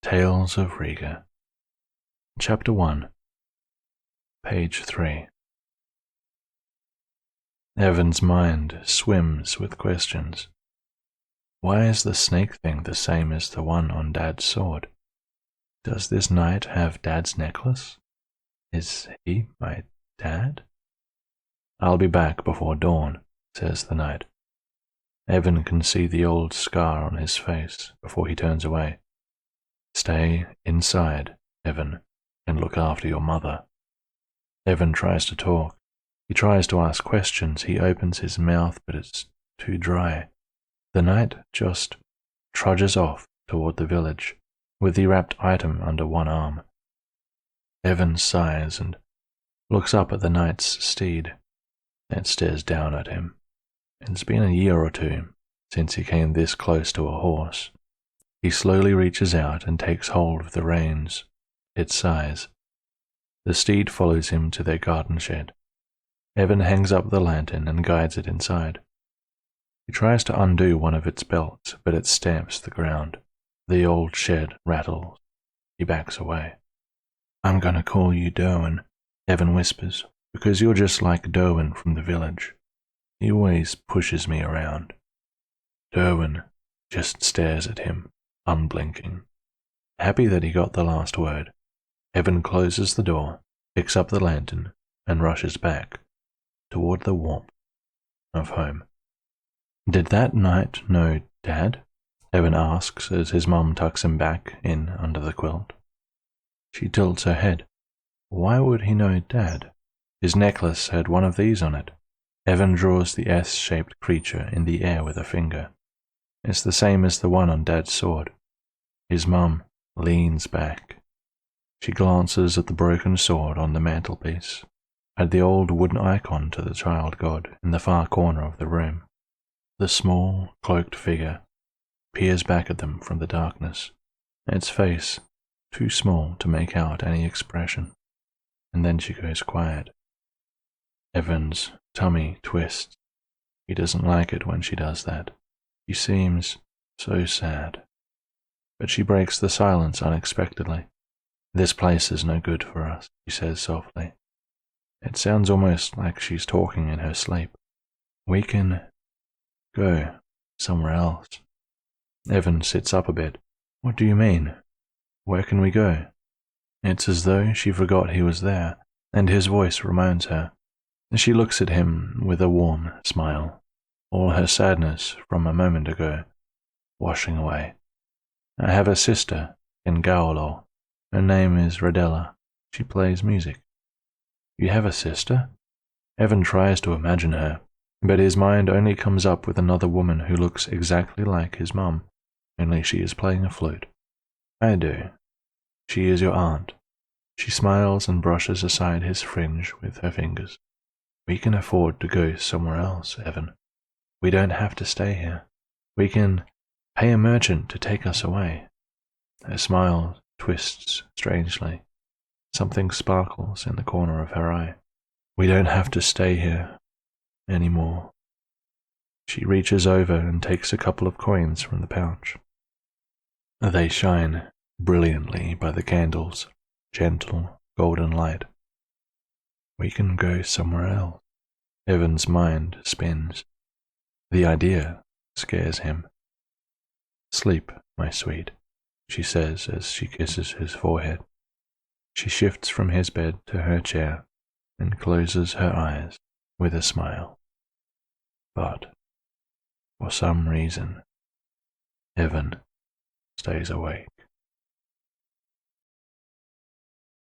Tales of Riiga, Chapter 1, Page 3. Evan's mind swims with questions. Why is the snake thing the same as the one on Dad's sword? Does this knight have Dad's necklace? Is he my dad? I'll be back before dawn, says the knight. Evan can see the old scar on his face before he turns away. Stay inside, Evan, and look after your mother. Evan tries to talk. He tries to ask questions. He opens his mouth, but it's too dry. The knight just trudges off toward the village, with the wrapped item under one arm. Evan sighs and looks up at the knight's steed. It stares down at him. It's been a year or two since he came this close to a horse. He slowly reaches out and takes hold of the reins. It sighs. The steed follows him to their garden shed. Evan hangs up the lantern and guides it inside. He tries to undo one of its belts, but it stamps the ground. The old shed rattles. He backs away. "I'm gonna call you Derwin," Evan whispers, "because you're just like Derwin from the village. He always pushes me around." Derwin just stares at him, unblinking. Happy that he got the last word, Evan closes the door, picks up the lantern, and rushes back, toward the warmth of home. "Did that knight know Dad?" Evan asks as his mum tucks him back in under the quilt. She tilts her head. Why would he know Dad? His necklace had one of these on it. Evan draws the S-shaped creature in the air with a finger. It's the same as the one on Dad's sword. His mum leans back. She glances at the broken sword on the mantelpiece, at the old wooden icon to the child god in the far corner of the room. The small, cloaked figure peers back at them from the darkness, its face too small to make out any expression, and then she goes quiet. Evan's tummy twists. He doesn't like it when she does that. She seems so sad. But she breaks the silence unexpectedly. "This place is no good for us," she says softly. It sounds almost like she's talking in her sleep. "We can go somewhere else." Evan sits up a bit. "What do you mean? Where can we go?" It's as though she forgot he was there, and his voice reminds her. She looks at him with a warm smile, all her sadness from a moment ago washing away. "I have a sister in Gaolo. Her name is Radella. She plays music." "You have a sister?" Evan tries to imagine her, but his mind only comes up with another woman who looks exactly like his mum, only she is playing a flute. "I do. She is your aunt." She smiles and brushes aside his fringe with her fingers. "We can afford to go somewhere else, Evan. We don't have to stay here. We can pay a merchant to take us away." Her smile twists strangely. Something sparkles in the corner of her eye. "We don't have to stay here anymore." She reaches over and takes a couple of coins from the pouch. They shine brilliantly by the candle's gentle golden light. "We can go somewhere else." Evan's mind spins. The idea scares him. "Sleep, my sweet," she says as she kisses his forehead. She shifts from his bed to her chair and closes her eyes with a smile. But, for some reason, Evan stays awake.